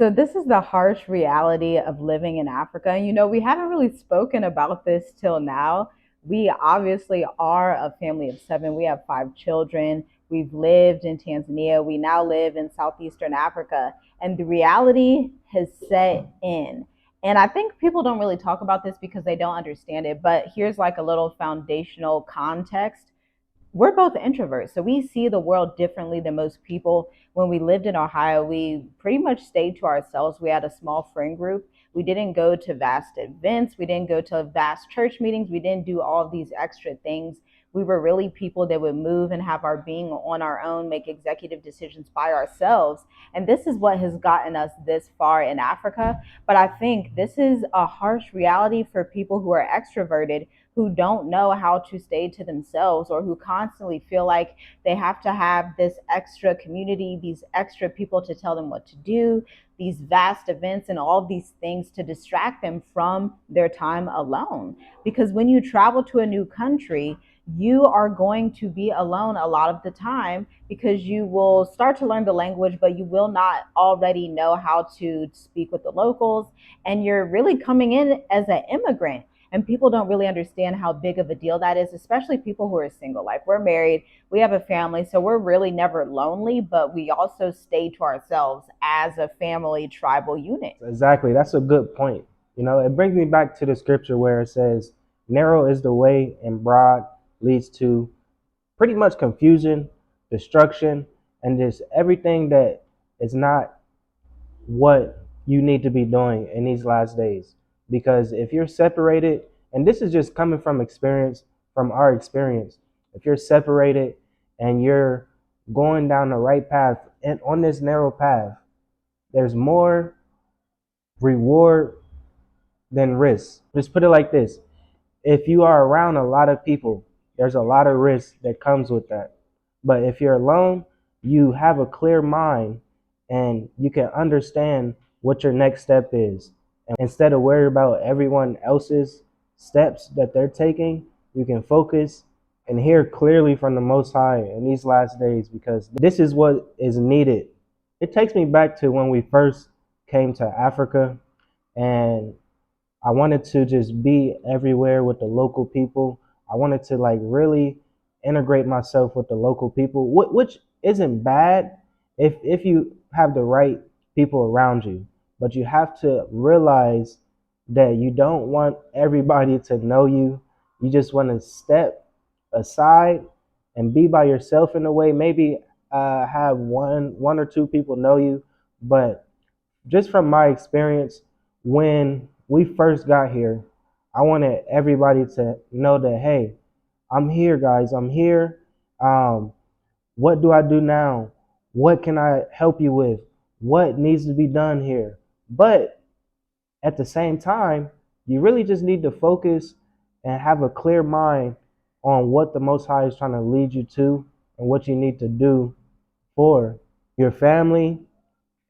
So this is the harsh reality of living in Africa. And we haven't really spoken about this till now. We obviously are a family of seven. We have five children. We've lived in Tanzania. We now live in Southeastern Africa. And the reality has set in. And I think people don't really talk about this because they don't understand it. But here's like a little foundational context. We're both introverts, so we see the world differently than most people. When we lived in Ohio, we pretty much stayed to ourselves. We had a small friend group. We didn't go to vast events. We didn't go to vast church meetings. We didn't do all of these extra things. We were really people that would move and have our being on our own, make executive decisions by ourselves. And this is what has gotten us this far in Africa. But I think this is a harsh reality for people who are extroverted, who don't know how to stay to themselves, or who constantly feel like they have to have this extra community, these extra people to tell them what to do, these vast events and all these things to distract them from their time alone. Because when you travel to a new country, you are going to be alone a lot of the time because you will start to learn the language, but you will not already know how to speak with the locals. And you're really coming in as an immigrant. And people don't really understand how big of a deal that is, especially people who are single. Like, we're married, we have a family, so we're really never lonely, but we also stay to ourselves as a family tribal unit. Exactly. That's a good point. It brings me back to the scripture where it says, narrow is the way and broad leads to pretty much confusion, destruction, and just everything that is not what you need to be doing in these last days. Because if you're separated, and this is just coming from experience, from our experience, if you're separated and you're going down the right path and on this narrow path, there's more reward than risk. Just put it like this. If you are around a lot of people, there's a lot of risk that comes with that. But if you're alone, you have a clear mind and you can understand what your next step is. And instead of worry about everyone else's steps that they're taking, you can focus and hear clearly from the Most High in these last days, because this is what is needed. It takes me back to when we first came to Africa, and I wanted to just be everywhere with the local people. I wanted to like really integrate myself with the local people, which isn't bad if you have the right people around you. But you have to realize that you don't want everybody to know you. You just want to step aside and be by yourself in a way. Maybe have one or two people know you, but just from my experience, when we first got here, I wanted everybody to know that, hey, I'm here, guys. I'm here. Um, what do I do now? What can I help you with? What needs to be done here? But at the same time, you really just need to focus and have a clear mind on what the Most High is trying to lead you to and what you need to do for your family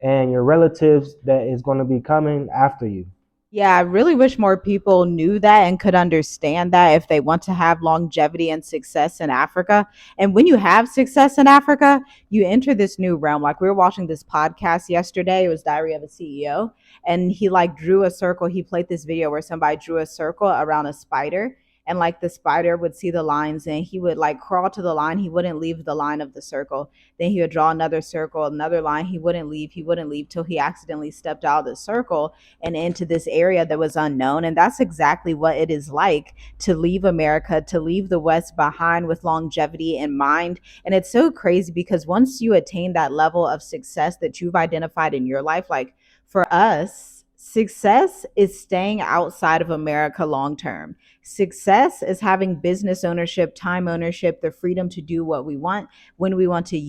and your relatives that is going to be coming after you. Yeah, I really wish more people knew that and could understand that if they want to have longevity and success in Africa. And when you have success in Africa, you enter this new realm. Like, we were watching this podcast yesterday. It was Diary of a CEO. And he like drew a circle. He played this video where somebody drew a circle around a spider. And like the spider would see the lines and he would like crawl to the line. He wouldn't leave the line of the circle. Then he would draw another circle, another line. He wouldn't leave. He wouldn't leave till he accidentally stepped out of the circle and into this area that was unknown. And that's exactly what it is like to leave America, to leave the West behind with longevity in mind. And it's so crazy because once you attain that level of success that you've identified in your life, like for us, success is staying outside of America long term. Success is having business ownership, time ownership, the freedom to do what we want when we want to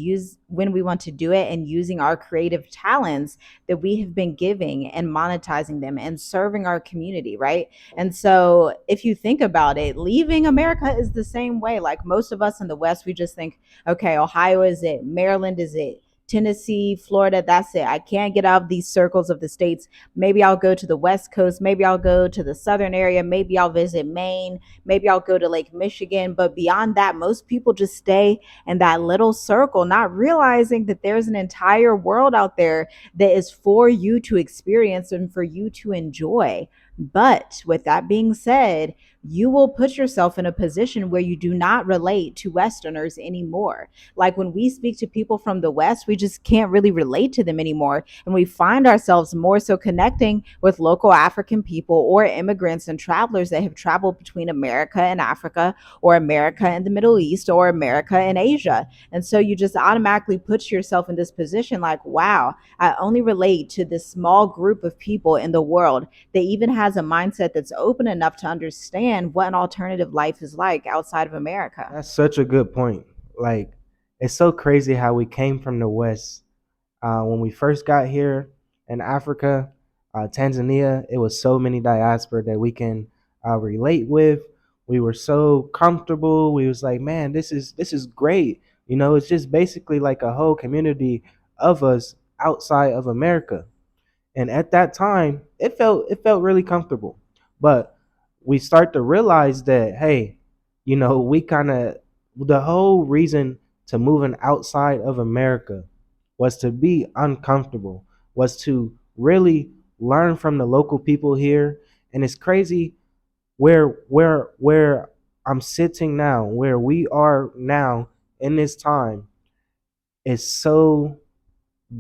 do it, and using our creative talents that we have been giving and monetizing them and serving our community, right? And so if you think about it, leaving America is the same way. Like, most of us in the West, we just think, okay, Ohio is it, Maryland is it, Tennessee, Florida, that's it. I can't get out of these circles of the states. Maybe I'll go to the West Coast. Maybe I'll go to the Southern area. Maybe I'll visit Maine. Maybe I'll go to Lake Michigan. But beyond that, most people just stay in that little circle, not realizing that there's an entire world out there that is for you to experience and for you to enjoy. But with that being said, you will put yourself in a position where you do not relate to Westerners anymore. Like when we speak to people from the West, we just can't really relate to them anymore. And we find ourselves more so connecting with local African people or immigrants and travelers that have traveled between America and Africa, or America and the Middle East, or America and Asia. And so you just automatically put yourself in this position like, wow, I only relate to this small group of people in the world that even has a mindset that's open enough to understand what an alternative life is like outside of America. That's such a good point. Like, it's so crazy how we came from the West. When we first got here in Africa, Tanzania, it was so many diaspora that we can relate with. We were so comfortable. We was like, man, this is great. It's just basically like a whole community of us outside of America. And at that time, it felt really comfortable. But we start to realize that, hey, we kind of, the whole reason to moving outside of America was to be uncomfortable, was to really learn from the local people here. And it's crazy where I'm sitting now, where we are now in this time. It's so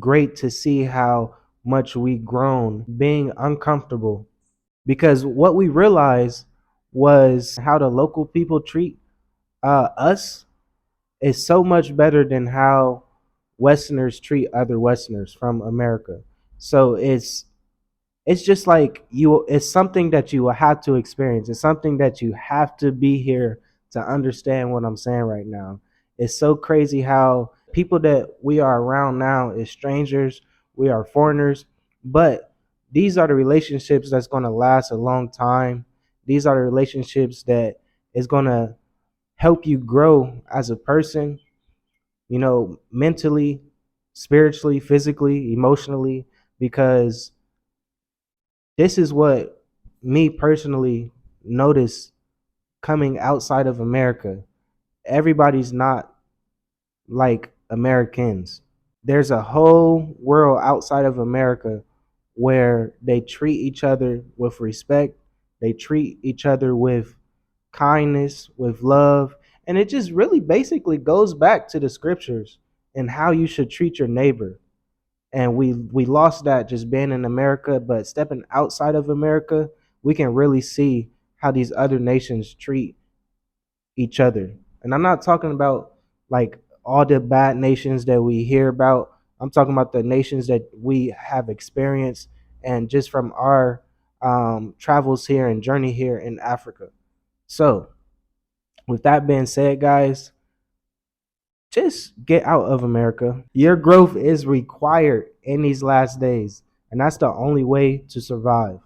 great to see how much we grown being uncomfortable, because what we realized was how the local people treat us is so much better than how Westerners treat other Westerners from America. So it's just like it's something that you will have to experience. It's something that you have to be here to understand what I'm saying right now. It's so crazy how people that we are around now is strangers, we are foreigners, but these are the relationships that's going to last a long time. These are the relationships that is going to help you grow as a person, mentally, spiritually, physically, emotionally, because this is what me personally notice coming outside of America. Everybody's not like Americans. There's a whole world outside of America where they treat each other with respect, they treat each other with kindness, with love, and it just really basically goes back to the scriptures and how you should treat your neighbor. And we lost that just being in America, but stepping outside of America, we can really see how these other nations treat each other. And I'm not talking about like all the bad nations that we hear about. I'm talking about the nations that we have experienced and just from our travels here and journey here in Africa. So, with that being said, guys, just get out of America. Your growth is required in these last days, and that's the only way to survive.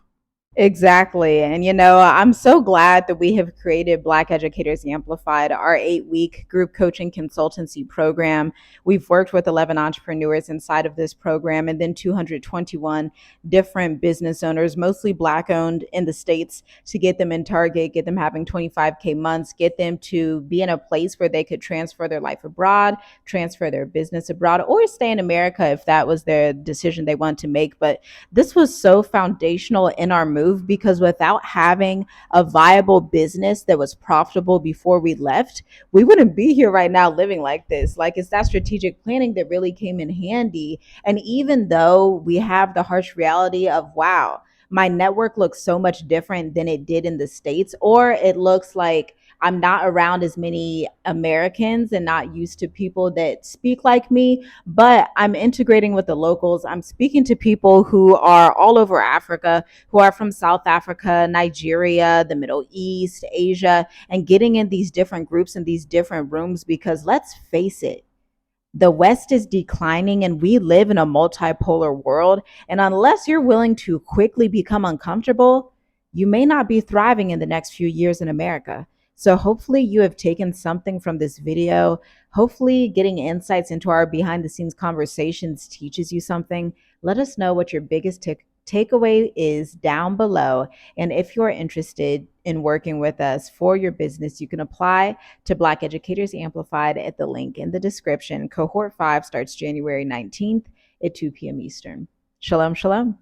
Exactly. And, I'm so glad that we have created Black Educators Amplified, our 8-week group coaching consultancy program. We've worked with 11 entrepreneurs inside of this program, and then 221 different business owners, mostly Black owned in the States, to get them in Target, get them having 25K months, get them to be in a place where they could transfer their life abroad, transfer their business abroad, or stay in America if that was their decision they want to make. But this was so foundational in our move, because without having a viable business that was profitable before we left, we wouldn't be here right now living like this. Like, it's that strategic planning that really came in handy. And even though we have the harsh reality of, wow, my network looks so much different than it did in the States, or it looks like I'm not around as many Americans and not used to people that speak like me, but I'm integrating with the locals. I'm speaking to people who are all over Africa, who are from South Africa, Nigeria, the Middle East, Asia, and getting in these different groups and these different rooms, because let's face it, the West is declining and we live in a multipolar world. And unless you're willing to quickly become uncomfortable, you may not be thriving in the next few years in America. So hopefully you have taken something from this video. Hopefully getting insights into our behind the scenes conversations teaches you something. Let us know what your biggest takeaway is down below. And if you're interested in working with us for your business, you can apply to Black Educators Amplified at the link in the description. Cohort 5 starts January 19th at 2 p.m. Eastern. Shalom, shalom.